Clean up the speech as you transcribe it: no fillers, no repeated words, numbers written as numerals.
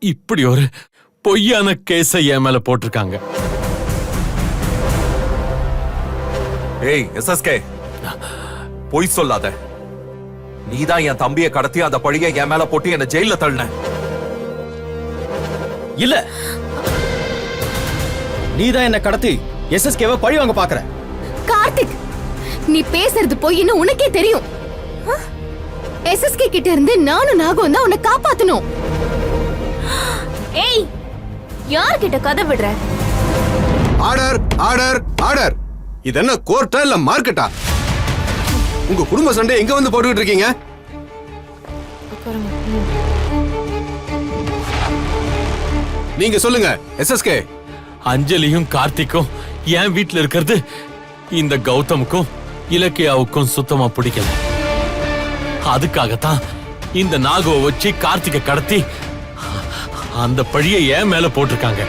இப்படி ஒரு பொய்யான கேஸை என் மேல போட்டிருக்காங்க. ஏய் எஸ்எஸ்கே, பொய் சொல்லாத. நீதான் என் தம்பியை கடத்தி அந்த பழியை என் மேல போட்டு என்ன ஜெயில தள்ளின. இல்ல, நீதான் என்ன கடத்தி எஸ்எஸ்கேவை பழி வாங்க பாக்குற. கார்த்திக், நீ பேசுறது பொய்ன்னு உனக்கே தெரியும். எஸ்எஸ்கே கிட்ட இருந்து நானும் நாகும் தான் உன்னை காப்பாத்தணும். ஏய், யார்கிட்ட கதை விடுற? Order order order. இது என்ன கோர்ட்டா இல்ல மார்க்கெட்டா? உங்க குடும்ப சண்டை எங்க வந்து போட்டுக்கிட்டு இருக்கீங்க? நீங்க சொல்லுங்க எஸ்எஸ்கே. அஞ்சலியும் கார்த்திக்கும் என் வீட்டுல இருக்கிறது இந்த கௌதமுக்கும் இலக்கியாவுக்கும் சுத்தமா பிடிக்கல. அதுக்காகத்தான் இந்த நாகுவை வச்சு கார்த்திகை கடத்தி அந்த பழியை என் மேல போட்டிருக்காங்க.